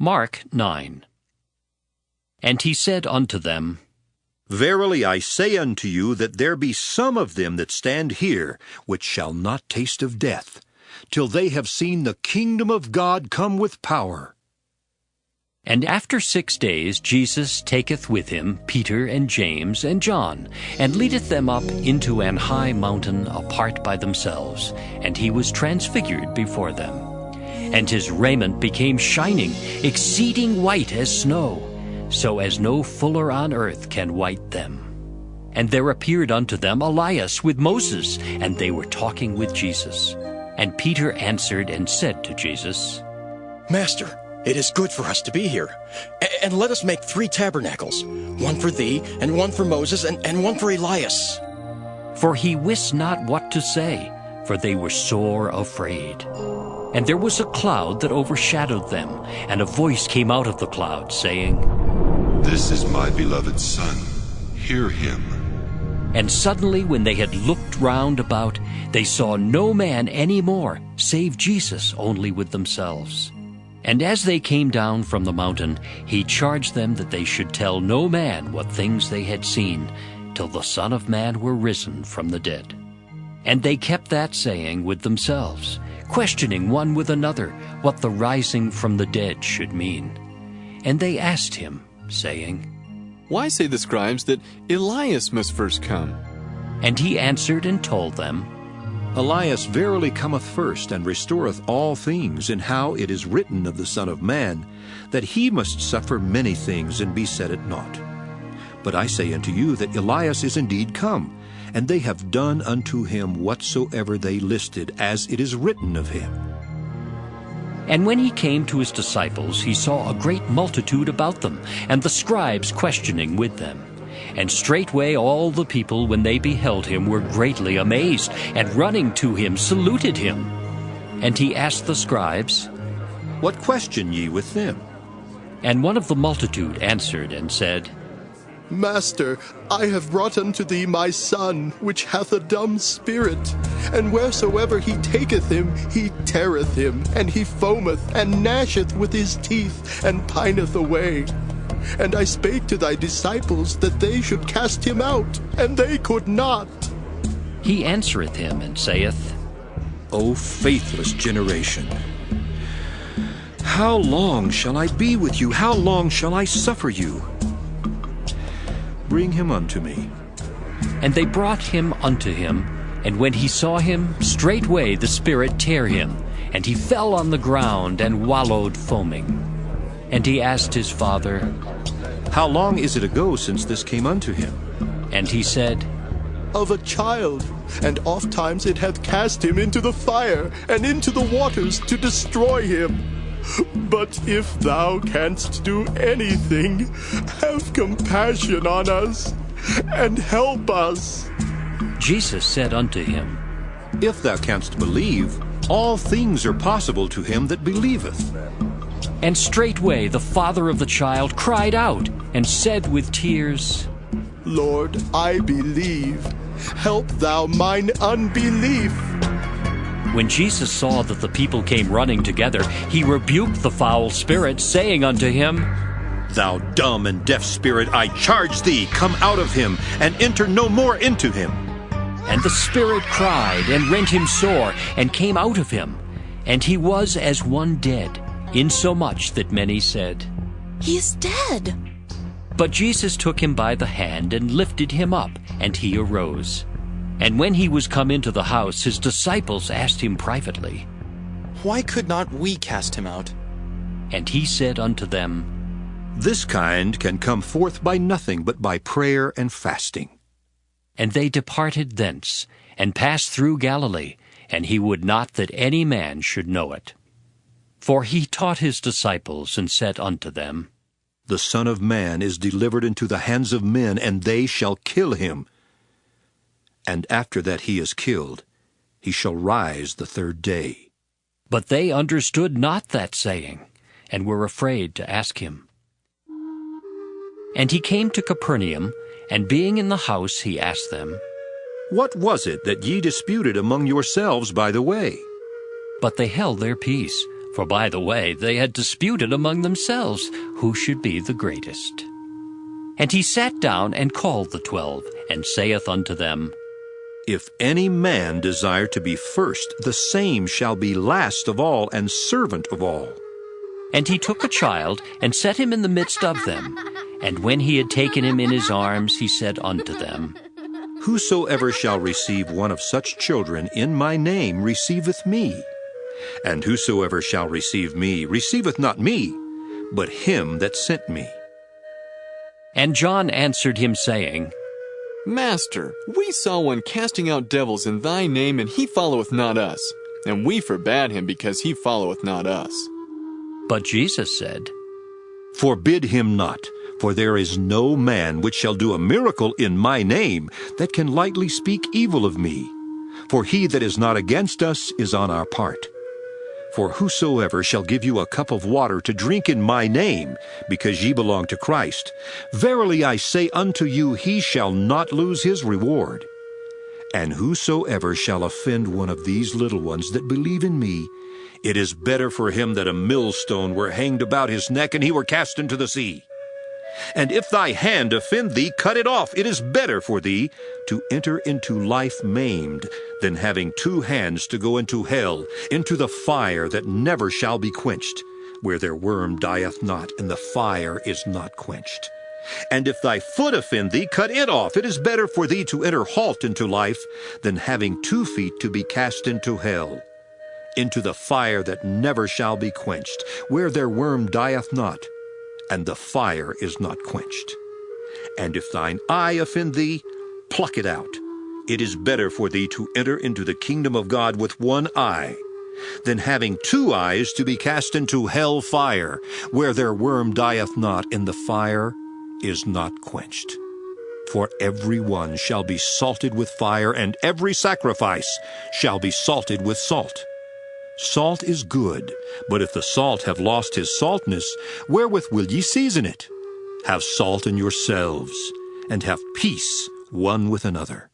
Mark 9. And he said unto them, Verily I say unto you that there be some of them that stand here, which shall not taste of death, till they have seen the kingdom of God come with power. And after 6 days Jesus taketh with him Peter and James and John, and leadeth them up into an high mountain apart by themselves, and he was transfigured before them. And his raiment became shining, exceeding white as snow, so as no fuller on earth can white them. And there appeared unto them Elias with Moses, and they were talking with Jesus. And Peter answered and said to Jesus, Master, it is good for us to be here. And let us make 3 tabernacles, one for thee, and one for Moses, and one for Elias. For he wist not what to say, for they were sore afraid. And there was a cloud that overshadowed them, and a voice came out of the cloud, saying, This is my beloved Son. Hear him. And suddenly when they had looked round about, they saw no man any more, save Jesus only with themselves. And as they came down from the mountain, he charged them that they should tell no man what things they had seen, till the Son of Man were risen from the dead. And they kept that saying with themselves, questioning one with another what the rising from the dead should mean. And they asked him, saying, Why say the scribes that Elias must first come? And he answered and told them, Elias verily cometh first, and restoreth all things, and how it is written of the Son of Man, that he must suffer many things, and be set at naught. But I say unto you that Elias is indeed come, and they have done unto him whatsoever they listed, as it is written of him. And when he came to his disciples, he saw a great multitude about them, and the scribes questioning with them. And straightway all the people, when they beheld him, were greatly amazed, and running to him saluted him. And he asked the scribes, What question ye with them? And one of the multitude answered and said, Master, I have brought unto thee my son, which hath a dumb spirit. And wheresoever he taketh him, he teareth him, and he foameth, and gnasheth with his teeth, and pineth away. And I spake to thy disciples that they should cast him out, and they could not. He answereth him and saith, O faithless generation, how long shall I be with you? How long shall I suffer you? Bring him unto me. And they brought him unto him, and when he saw him, straightway the spirit tare him, and he fell on the ground and wallowed foaming. And he asked his father, How long is it ago since this came unto him? And he said, Of a child, and ofttimes it hath cast him into the fire, and into the waters to destroy him. But if thou canst do anything, have compassion on us, and help us. Jesus said unto him, If thou canst believe, all things are possible to him that believeth. And straightway the father of the child cried out, and said with tears, Lord, I believe. Help thou mine unbelief. When Jesus saw that the people came running together, he rebuked the foul spirit, saying unto him, Thou dumb and deaf spirit, I charge thee, come out of him, and enter no more into him. And the spirit cried, and rent him sore, and came out of him. And he was as one dead, insomuch that many said, He is dead. But Jesus took him by the hand, and lifted him up, and he arose. And when he was come into the house, his disciples asked him privately, Why could not we cast him out? And he said unto them, This kind can come forth by nothing but by prayer and fasting. And they departed thence, and passed through Galilee, and he would not that any man should know it. For he taught his disciples, and said unto them, The Son of Man is delivered into the hands of men, and they shall kill him. And after that he is killed, he shall rise the 3rd day. But they understood not that saying, and were afraid to ask him. And he came to Capernaum, and being in the house he asked them, What was it that ye disputed among yourselves by the way? But they held their peace, For by the way, they had disputed among themselves who should be the greatest. And he sat down and called the 12, and saith unto them, If any man desire to be first, the same shall be last of all and servant of all. And he took a child, and set him in the midst of them. And when he had taken him in his arms, he said unto them, Whosoever shall receive one of such children in my name receiveth me. And whosoever shall receive me receiveth not me, but him that sent me. And John answered him, saying, Master, we saw one casting out devils in thy name, and he followeth not us. And we forbade him, because he followeth not us. But Jesus said, Forbid him not, for there is no man which shall do a miracle in my name that can lightly speak evil of me. For he that is not against us is on our part. For whosoever shall give you a cup of water to drink in my name, because ye belong to Christ, verily I say unto you, he shall not lose his reward. And whosoever shall offend one of these little ones that believe in me, it is better for him that a millstone were hanged about his neck, and he were cast into the sea. And if thy hand offend thee, cut it off. It is better for thee to enter into life maimed, than having 2 hands to go into hell, into the fire that never shall be quenched, where their worm dieth not, and the fire is not quenched. And if thy foot offend thee, cut it off. It is better for thee to enter halt into life, than having 2 feet to be cast into hell, into the fire that never shall be quenched, where their worm dieth not, and the fire is not quenched. And if thine eye offend thee, pluck it out. It is better for thee to enter into the kingdom of God with 1 eye, than having 2 eyes to be cast into hell fire, where their worm dieth not, and the fire is not quenched. For every one shall be salted with fire, and every sacrifice shall be salted with salt. Salt is good, but if the salt have lost his saltness, wherewith will ye season it? Have salt in yourselves, and have peace one with another.